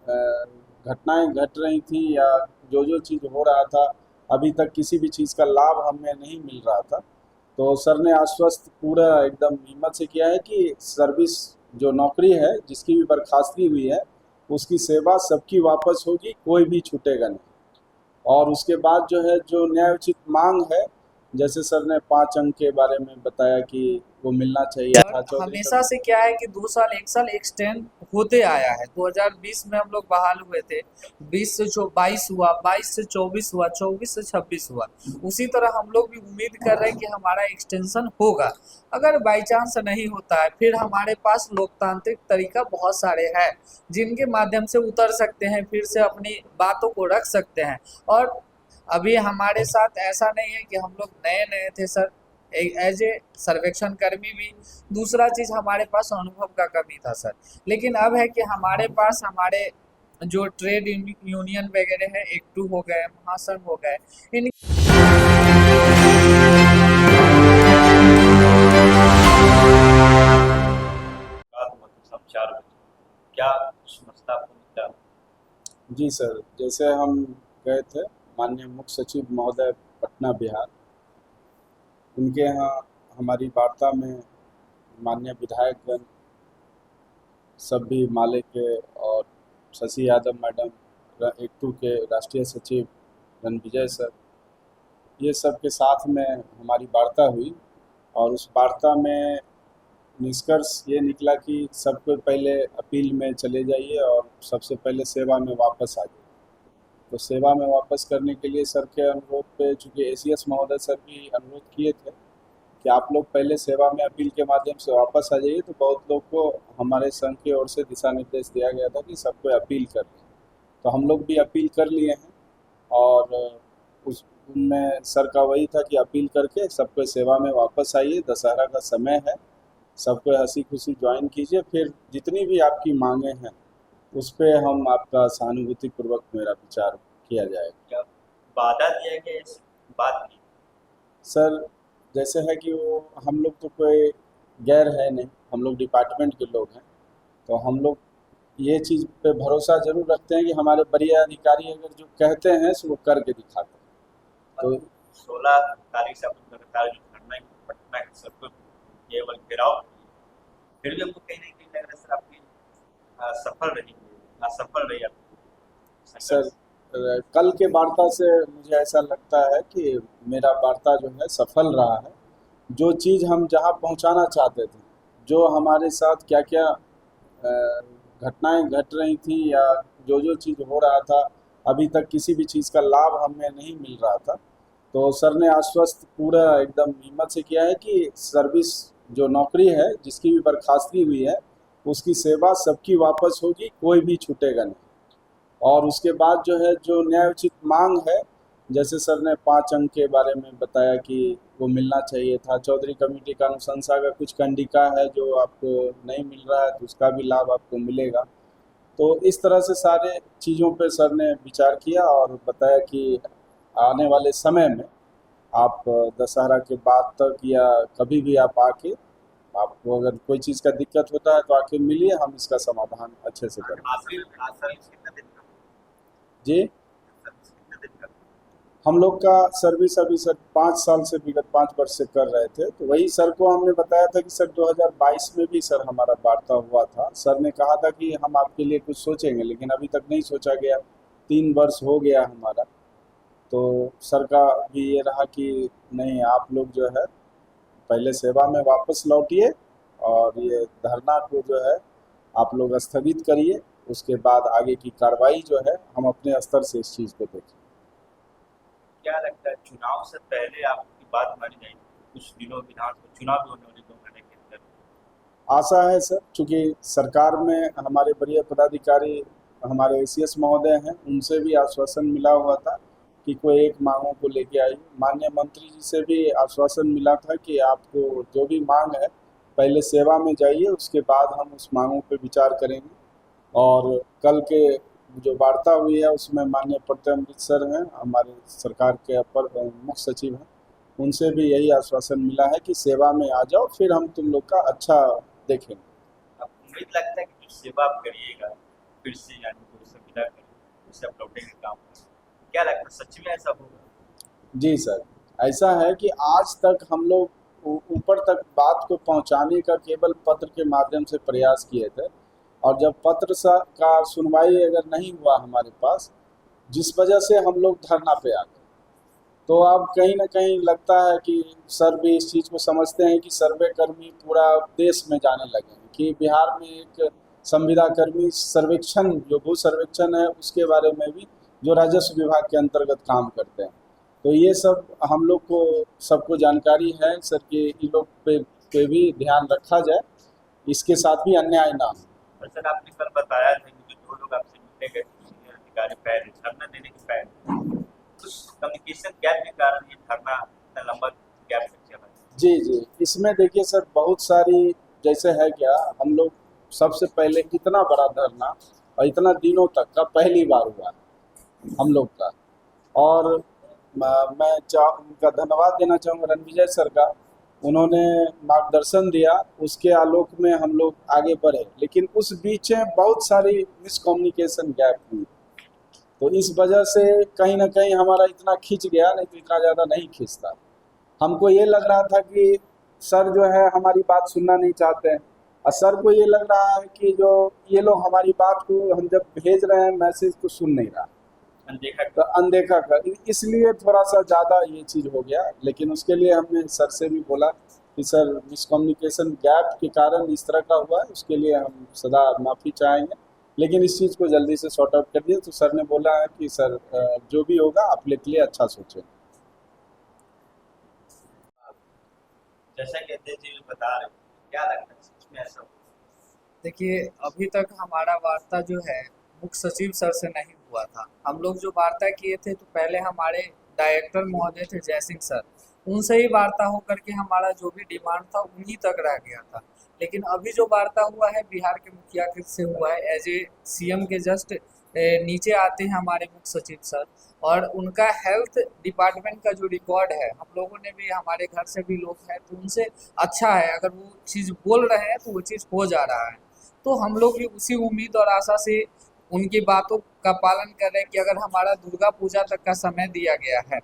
घटनाएं घट रही थी या जो चीज़ हो रहा था, अभी तक किसी भी चीज़ का लाभ हमें नहीं मिल रहा था। तो सर ने आश्वस्त पूरा एकदम हिम्मत से किया है कि सर्विस जो नौकरी है जिसकी भी बर्खास्तगी हुई है, उसकी सेवा सबकी वापस होगी, कोई भी छूटेगा नहीं। और उसके बाद जो है जो न्यायोचित मांग है, जैसे सर ने 5 अंक के बारे में बताया कि वो मिलना चाहिए सर था चौधरी हमेशा कमेटी। से क्या है कि 2 साल 1 साल एक्सटेंड होते आया है। 2020 में हम लोग बहाल हुए थे, 20 से 22 हुआ, 22 से 24 हुआ, 24 से 26 हुआ। उसी तरह हम लोग भी उम्मीद कर रहे हैं कि हमारा एक्सटेंशन होगा। अगर बाई चांस नहीं होता है, फिर हमारे पास लोकतांत्रिक तरीका बहुत सारे हैं जिनके माध्यम से उतर सकते हैं, फिर से अपनी बातों को रख सकते हैं। और अभी हमारे साथ ऐसा नहीं है कि हम लोग नए नए थे सर, एज ए सर्वेक्षण कर्मी भी। दूसरा चीज हमारे पास अनुभव का कमी था सर। लेकिन अब है कि हमारे पास हमारे जो ट्रेड यूनियन वगैरह है, एक्टू हो गए, महासंघ हो गए, इन रात मतलब सब 4 बजे क्या कुछ मसला आपको मिला? जी सर, जैसे हम गए थे माननीय मुख्य सचिव महोदय पटना बिहार, उनके यहाँ हमारी वार्ता में माननीय विधायकगण, सब भी माले के और शशि यादव मैडम, एक्टू के राष्ट्रीय सचिव रणविजय सर, ये सब के साथ में हमारी वार्ता हुई। और उस वार्ता में निष्कर्ष ये निकला कि सबको पहले अपील में चले जाइए और सबसे पहले सेवा में वापस आ जाइए। तो सेवा में वापस करने के लिए सर के अनुरोध पे, चूँकि एसीएस महोदय सर भी अनुरोध किए थे कि आप लोग पहले सेवा में अपील के माध्यम से वापस आ जाइए, तो बहुत लोग को हमारे संघ की ओर से दिशा निर्देश दिया गया था कि सबको अपील कर लें। तो हम लोग भी अपील कर लिए हैं। और उस उनमें सर का वही था कि अपील करके सबको सेवा में वापस आइए, दशहरा का समय है, सबको हंसी खुशी ज्वाइन कीजिए, फिर जितनी भी आपकी मांगे हैं उस पे हम आपका सहानुभूतिपूर्वक मेरा विचार किया जाएगा। क्या वादा दिया गया इस बात की? सर, जैसे है कि वो हम लोग तो कोई गैर है नहीं, हम लोग डिपार्टमेंट के लोग हैं। तो हम लोग ये चीज़ पे भरोसा ज़रूर रखते हैं कि हमारे वरीय अधिकारी अगर जो कहते हैं सो वो करके दिखाते हैं। और तो 16 तारीख से अपन लगातार जो धरना पटना है सबको केवल घेराव किए, फिर भी हमको कहीं ना कहीं लग रहा है सर आपकी सफल रही असफल रही आपकी सर, संघर्ष। कल के वार्ता से मुझे ऐसा लगता है कि मेरा वार्ता जो है सफल रहा है। जो चीज़ हम जहाँ पहुँचाना चाहते थे, जो हमारे साथ क्या क्या घटनाएं घट रही थी या जो चीज़ हो रहा था, अभी तक किसी भी चीज़ का लाभ हमें नहीं मिल रहा था। तो सर ने आश्वस्त पूरा एकदम हिम्मत से किया है कि सर्विस जो नौकरी है जिसकी भी बर्खास्तगी हुई है, उसकी सेवा सबकी वापस होगी, कोई भी छूटेगा नहीं। और उसके बाद जो है जो न्यायोचित मांग है, जैसे सर ने 5 अंक के बारे में बताया कि वो मिलना चाहिए था, चौधरी कमेटी का अनुशंसा का कुछ कंडिका है जो आपको नहीं मिल रहा है, तो उसका भी लाभ आपको मिलेगा। तो इस तरह से सारे चीज़ों पे सर ने विचार किया और बताया कि आने वाले समय में आप दशहरा के बाद तक या कभी भी आप आके, आपको अगर कोई चीज़ का दिक्कत होता है तो आके मिलिए, हम इसका समाधान अच्छे से करें। आखिर सर्विस कितना दिन का? जी, सर्विस कितने दिन का? हम लोग का सर्विस अभी सर 5 साल से, विगत 5 वर्ष से कर रहे थे। तो वही सर को हमने बताया था कि सर 2022 में भी सर हमारा वार्ता हुआ था, सर ने कहा था कि हम आपके लिए कुछ सोचेंगे, लेकिन अभी तक नहीं सोचा गया। 3 वर्ष हो गया हमारा। तो सर का भी ये रहा कि नहीं, आप लोग जो है पहले सेवा में वापस लौटिए और ये धरना को जो है आप लोग स्थगित करिए। उसके बाद आगे की कार्रवाई जो है हम अपने स्तर से इस चीज़ को देखें। क्या लगता है चुनाव से पहले आपकी बात मानी जाएगी? कुछ दिनों विधानसभा चुनाव भी होने वाले 2 महीने के अंदर। आशा है सर, चूँकि सरकार में हमारे वरीय पदाधिकारी हमारे एसीएस महोदय हैं, उनसे भी आश्वासन मिला हुआ था कि कोई एक मांगों को लेके आइए। माननीय मंत्री जी से भी आश्वासन मिला था कि आपको जो भी मांग है पहले सेवा में जाइए, उसके बाद हम उस मांगों पे विचार करेंगे। और कल के जो वार्ता हुई है उसमें माननीय प्रत्यय अमृत सर हैं, हमारे सरकार के अपर मुख्य सचिव हैं, उनसे भी यही आश्वासन मिला है कि सेवा में आ जाओ, फिर हम तुम लोग का अच्छा देखेंगे। अब उम्मीद लगता है कि जो सेवा आप करिएगा फिर से यानी कोई रोकने का काम करें। क्या लगता है सच में ऐसा होगा? जी सर, ऐसा है कि आज तक हम लोग ऊपर तक बात को पहुंचाने का केवल पत्र के माध्यम से प्रयास किए थे, और जब पत्र का सुनवाई अगर नहीं हुआ हमारे पास, जिस वजह से हम लोग धरना पे आ गए, तो अब कहीं ना कहीं लगता है कि सर भी इस चीज़ को समझते हैं कि सर्वे कर्मी पूरा देश में जाने लगे हैं कि बिहार में एक संविदा कर्मी सर्वेक्षण, जो भू सर्वेक्षण है, उसके बारे में भी, जो राजस्व विभाग के अंतर्गत काम करते हैं। तो ये सब हम लोग को सबको जानकारी है सर कि इन लोग पे भी ध्यान रखा जाए, इसके साथ भी अन्याय ना हो। और सर आपने कल बताया था कि जो लोग आपसे मिलने गए थे सीनियर अधिकारी पहले धरना देने के पहले, कुछ कम्युनिकेशन गैप के कारण ये धरना इतना लंबा गैप तक चला। जी, इसमें देखिए सर, बहुत सारी, जैसे है क्या, हम लोग सबसे पहले इतना बड़ा धरना और इतना दिनों तक का पहली बार हुआ है हम लोग का, और मैं उनका धन्यवाद देना चाहूँगा रणविजय सर का। उन्होंने मार्गदर्शन दिया, उसके आलोक में हम लोग आगे बढ़े, लेकिन उस बीच में बहुत सारी मिसकम्युनिकेशन गैप हुई, तो इस वजह से कहीं ना कहीं हमारा इतना खिंच गया, नहीं तो इतना ज़्यादा नहीं खिंचता। हमको ये लग रहा था कि सर जो है हमारी बात सुनना नहीं चाहते हैं, और सर को ये लग रहा है कि जो ये लोग हमारी बात को हम जब भेज रहे हैं मैसेज को सुन नहीं रहा, अनदेखा तो अनदेखा कर, इसलिए थोड़ा सा ज़्यादा ये चीज़ हो गया। लेकिन उसके लिए हमने सर से भी बोला कि सर मिसकम्युनिकेशन गैप के कारण इस तरह का हुआ है, उसके लिए हम सदा माफ़ी चाहेंगे, लेकिन इस चीज़ को जल्दी से सॉर्ट आउट कर दिए। तो सर ने बोला है कि सर जो भी होगा अपने के लिए अच्छा सोचें। जैसा कि अध्यक्ष जी बता रहे हैं, क्या लगता है सच में ऐसा होगा? देखिए, अभी तक हमारा वार्ता जो है मुख्य सचिव सर से नहीं हुआ था। हम लोग जो वार्ता किए थे तो पहले हमारे डायरेक्टर महोदय थे जयसिंह सर, उनसे ही वार्ता हो करके हमारा जो भी डिमांड था उन्हीं तक रह गया था। लेकिन अभी जो वार्ता हुआ है बिहार के मुखिया से हुआ है, एज ए सीएम के जस्ट नीचे आते हैं हमारे मुख्य सचिव सर, और उनका हेल्थ डिपार्टमेंट का जो रिकॉर्ड है, हम लोगों ने भी, हमारे घर से भी लोग हैं तो उनसे अच्छा है, अगर वो चीज़ बोल रहे हैं तो वो चीज़ हो जा रहा है। तो हम लोग भी उसी उम्मीद और आशा से उनकी बातों का पालन कर रहे हैं कि अगर हमारा दुर्गा पूजा तक का समय दिया गया है,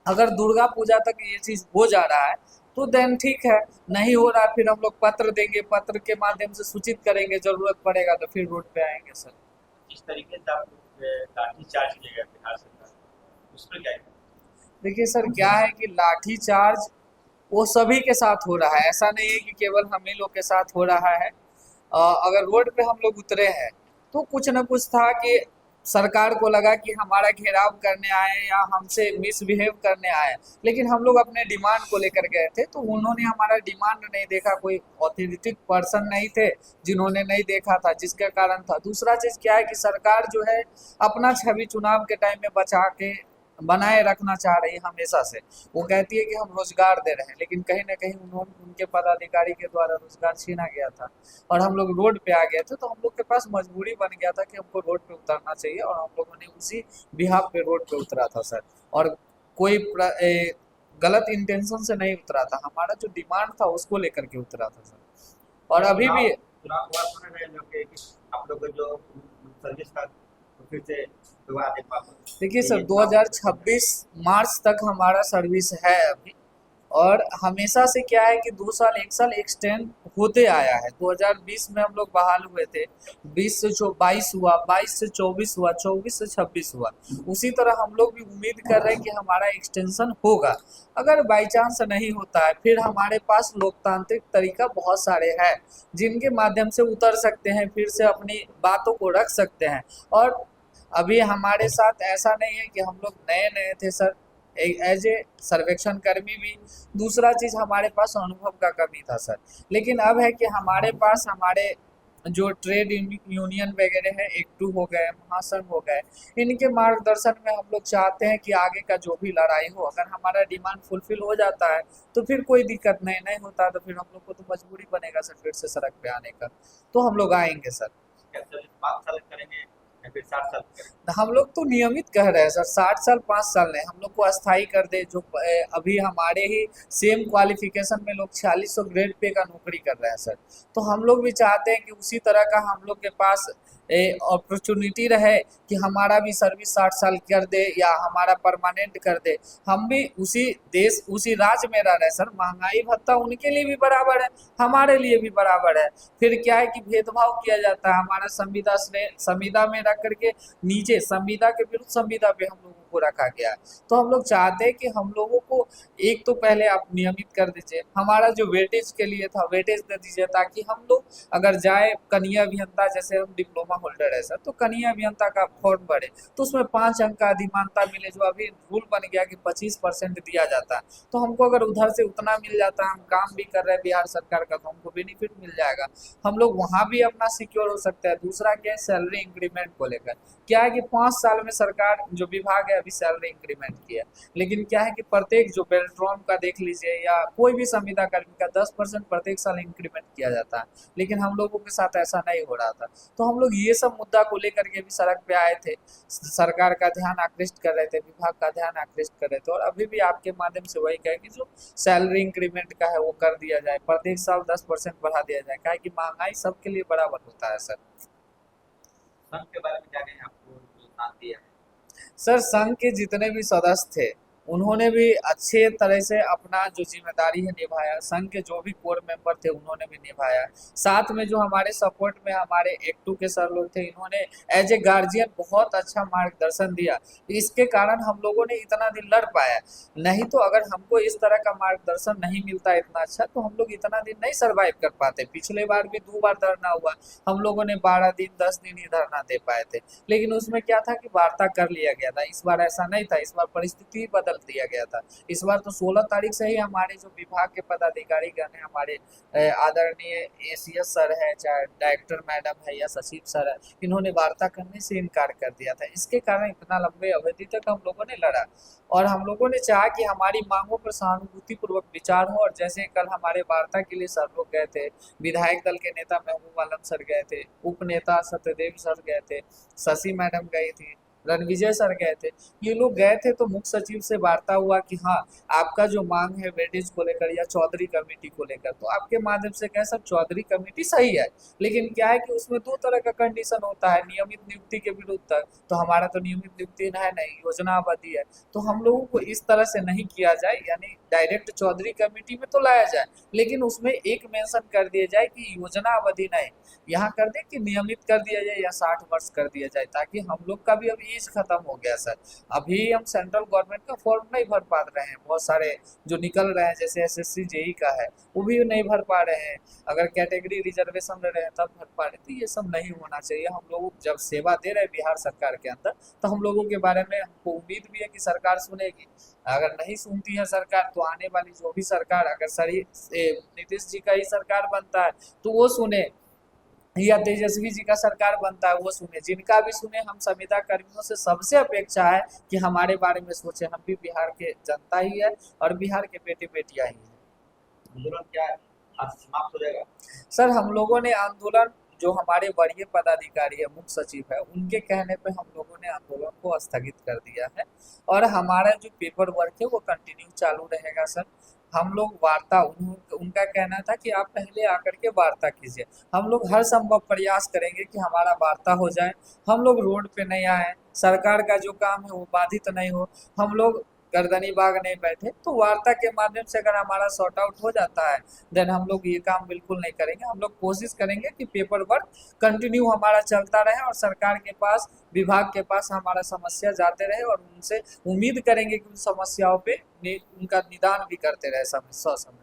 अगर दुर्गा पूजा तक ये चीज़ हो जा रहा है तो देन ठीक है, नहीं हो रहा है फिर हम लोग पत्र देंगे, पत्र के माध्यम से सूचित करेंगे, ज़रूरत पड़ेगा तो फिर रोड पे आएंगे सर। जिस तरीके से आप लोग लाठी चार्ज किया गया बिहार सरकार, उस पर क्या कहना? देखिए सर, क्या है कि लाठी चार्ज वो सभी के साथ हो रहा है, ऐसा नहीं है कि केवल हम ही लोग के साथ हो रहा है। अगर रोड पे हम लोग उतरे हैं तो कुछ न कुछ था कि सरकार को लगा कि हमारा घेराव करने आए या हमसे मिसबिहेव करने आए, लेकिन हम लोग अपने डिमांड को लेकर गए थे तो उन्होंने हमारा डिमांड नहीं देखा, कोई ऑथोरिटी पर्सन नहीं थे जिन्होंने नहीं देखा था, जिसके कारण था। दूसरा चीज़ क्या है कि सरकार जो है अपना छवि चुनाव के टाइम में बचा के बनाए रखना चाह रही है हमेशा से। वो कहती है कि हम रोजगार दे रहे हैं, लेकिन कहीं ना कहीं उनके पदाधिकारी के द्वारा रोजगार छीना गया था और हम लोग रोड पे आ गए थे, तो हम लोग के पास मजबूरी बन गया था कि हमको रोड पे उतरना चाहिए, और हम लोगों ने उसी बिहाफ पे रोड पे उतरा था सर। और कोई गलत इंटेंशन से नहीं उतरा था, हमारा जो डिमांड था उसको लेकर के उतरा था सर। और अभी भी चुनाव हुआ सुन रहे हैं लोग कि आप लोग को जो सर्विस का तो फिर से दुआ दे वापस। देखिए सर, 2026 मार्च तक हमारा सर्विस है अभी, और हमेशा से क्या है कि 2 साल 1 साल एक्सटेंड होते आया है। 2020 में हम लोग बहाल हुए थे, 20 से 22 हुआ, 22 से 24 हुआ, 24 से 26 हुआ। उसी तरह हम लोग भी उम्मीद कर रहे हैं कि हमारा एक्सटेंशन होगा। अगर बाई चांस नहीं होता है, फिर हमारे पास लोकतांत्रिक तरीका बहुत सारे हैं जिनके माध्यम से उतर सकते हैं, फिर से अपनी बातों को रख सकते हैं। और अभी हमारे साथ ऐसा नहीं है कि हम लोग नए नए थे सर, एज ए सर्वेक्षण कर्मी भी। दूसरा चीज़, हमारे पास अनुभव का कमी था सर, लेकिन अब है कि हमारे पास हमारे जो ट्रेड यूनियन वगैरह है, एक्टू हो गए, महासंघ हो गए, इनके मार्गदर्शन में हम लोग चाहते हैं कि आगे का जो भी लड़ाई हो, अगर हमारा डिमांड फुलफिल हो जाता है तो फिर कोई दिक्कत नहीं होता तो फिर हम लोग को तो मजबूरी बनेगा सर फिर से सड़क पे आने का, तो हम लोग आएंगे सर। 5 साल करेंगे या फिर 60 साल करेंगे? हम लोग तो नियमित कह रहे हैं सर, 60 साल 5 साल नहीं, हम लोग को अस्थाई कर दे। जो अभी हमारे ही सेम क्वालिफिकेशन में लोग 4600 ग्रेड पे का नौकरी कर रहे हैं सर, तो हम लोग भी चाहते हैं कि उसी तरह का हम लोग के पास अपॉर्चुनिटी रहे कि हमारा भी सर्विस 60 साल कर दे या हमारा परमानेंट कर दे, हम भी उसी देश उसी राज्य में रह रहे सर, महंगाई भत्ता उनके लिए भी बराबर है, हमारे लिए भी बराबर है। फिर क्या है कि भेदभाव किया जाता है, हमारा संविदा में रख करके नीचे संविदा के विरुद्ध संविदा पे हम लोगों को रखा गया है। तो हम लोग चाहते हैं कि हम लोगों को एक तो पहले आप नियमित कर दीजिए, हमारा जो वेटेज के लिए था वेटेज दे दीजिए, ताकि हम लोग अगर जाए कनीय अभियंता, जैसे हम डिप्लोमा होल्डर है सर, तो कनीय अभियंता का फॉर्म भरे तो उसमें 5 अंक का अधिमानता मिले, जो अभी रूल बन गया कि 25% दिया जाता है। तो हमको अगर उधर से उतना मिल जाता है, हम काम भी कर रहे हैं बिहार सरकार का, तो हमको बेनिफिट मिल जाएगा, हम लोग वहाँ भी अपना सिक्योर हो सकते हैं। दूसरा क्या है, सैलरी इंक्रीमेंट को लेकर क्या है कि 5 साल में सरकार जो विभाग है अभी सैलरी इंक्रीमेंट किया, लेकिन क्या है कि प्रत्येक जो बेल्ट्रॉन का देख लीजिए या कोई भी संविदा कर्मी का 10% प्रत्येक साल इंक्रीमेंट किया जाता है, लेकिन हम लोगों के साथ ऐसा नहीं हो रहा था। तो हम लोग ये सब मुद्दा को लेकर के भी सड़क पे आए थे, सरकार का ध्यान आकृष्ट कर रहे थे, विभाग का ध्यान आकृष्ट कर रहे थे, और अभी भी आपके माध्यम से वही कहे कि जो सैलरी इंक्रीमेंट का है वो कर दिया जाए, प्रत्येक साल 10% बढ़ा दिया जाए, क्या है कि महंगाई सबके लिए बराबर होता है सर। संघ के बारे में क्या कहें, आपको जो साथ दिया है? सर संघ के जितने भी सदस्य थे उन्होंने भी अच्छे तरह से अपना जो जिम्मेदारी है निभाया, संघ के जो भी कोर मेंबर थे उन्होंने भी निभाया। साथ में जो हमारे सपोर्ट में हमारे एक्टू के सर लोग थे, इन्होंने एज ए गार्जियन बहुत अच्छा मार्गदर्शन दिया, इसके कारण हम लोगों ने इतना दिन लड़ पाया। नहीं तो अगर हमको इस तरह का मार्गदर्शन नहीं मिलता इतना अच्छा, तो हम लोग इतना दिन नहीं सर्वाइव कर पाते। पिछले बार भी 2 बार धरना हुआ, हम लोगों ने 12 दिन 10 दिन ही धरना दे पाए थे, लेकिन उसमें क्या था कि वार्ता कर लिया गया था। इस बार ऐसा नहीं था, इस बार परिस्थिति बदल दिया गया था। इस बार तो 16 तारीख से ही हमारे जो विभाग के पदाधिकारी गण हैं, हमारे आदरणीय एसीएस सर है, चाहे डायरेक्टर मैडम है या सचिव सर है, इन्होंने वार्ता करने से इनकार कर दिया था। इसके कारण इतना लंबे अवधि तक हम लोगों ने लड़ा, और हम लोगों ने चाहा कि हमारी मांगों पर सहानुभूतिपूर्वक विचार हो। और जैसे कल हमारे वार्ता के लिए सर लोग गए थे, विधायक दल के नेता महबूब आलम सर गए थे, उप नेता सत्यदेव सर गए थे, शशि मैडम गई थी, रणविजय सर गए थे, ये लोग गए थे, तो मुख्य सचिव से वार्ता हुआ कि हाँ आपका जो मांग है वेटेज को लेकर या चौधरी कमेटी को लेकर, तो आपके माध्यम से कह सब चौधरी कमेटी सही है, लेकिन क्या है कि उसमें 2 तरह का कंडीशन होता है, नियमित नियुक्ति के विरुद्ध तक, तो हमारा तो नियमित नियुक्ति है नहीं, योजना अवधि है, तो हम लोगों को इस तरह से नहीं किया जाए, यानी डायरेक्ट चौधरी कमेटी में तो लाया जाए, लेकिन उसमें एक मेंशन कर दिया जाए कि योजना अवधि नहीं, यहाँ कर दे कि नियमित कर दिया जाए या 60 वर्ष कर दिया जाए, ताकि हम लोग का भी अभी एज खत्म हो गया सर। अभी हम सेंट्रल गवर्नमेंट का फॉर्म नहीं भर पा रहे हैं, बहुत सारे जो निकल रहे हैं जैसे एसएससी जेई का है वो भी नहीं भर पा रहे हैं, अगर कैटेगरी रिजर्वेशन में रहे तब भर पा रहे, तो ये सब नहीं होना चाहिए। हम लोग जब सेवा दे रहे हैं बिहार सरकार के अंदर, तो हम लोगों के बारे में हमको उम्मीद भी है कि सरकार सुनेगी। अगर नहीं सुनती है सरकार, तो आने वाली जो भी सरकार, अगर सही नीतीश जी का ही सरकार बनता है तो वो सुने, या तेजस्वी जी का सरकार बनता है वो सुने, जिनका भी सुने। हम संविदा कर्मियों से सबसे अपेक्षा है कि हमारे बारे में सोचे, हम भी बिहार के जनता ही है और बिहार के बेटे बेटियां ही हैं। आंदोलन क्या है, आज समाप्त हो जाएगा? सर हम लोगों ने आंदोलन, जो हमारे वरीय पदाधिकारी है, मुख्य सचिव है, उनके कहने पे हम लोगों ने आंदोलन को स्थगित कर दिया है, और हमारा जो पेपर वर्क है वो कंटिन्यू चालू रहेगा सर। हम लोग वार्ता, उनका कहना था कि आप पहले आकर के वार्ता कीजिए, हम लोग हर संभव प्रयास करेंगे कि हमारा वार्ता हो जाए, हम लोग रोड पे नहीं आए, सरकार का जो काम है वो बाधित नहीं हो, हम लोग गर्दनी बाग नहीं बैठे, तो वार्ता के माध्यम से अगर हमारा सॉर्ट आउट हो जाता है, देन हम लोग ये काम बिल्कुल नहीं करेंगे। हम लोग कोशिश करेंगे कि पेपर वर्क कंटिन्यू हमारा चलता रहे, और सरकार के पास, विभाग के पास हमारा समस्या जाते रहे, और उनसे उम्मीद करेंगे कि उन समस्याओं पे उनका निदान भी करते रहे समय ससमय।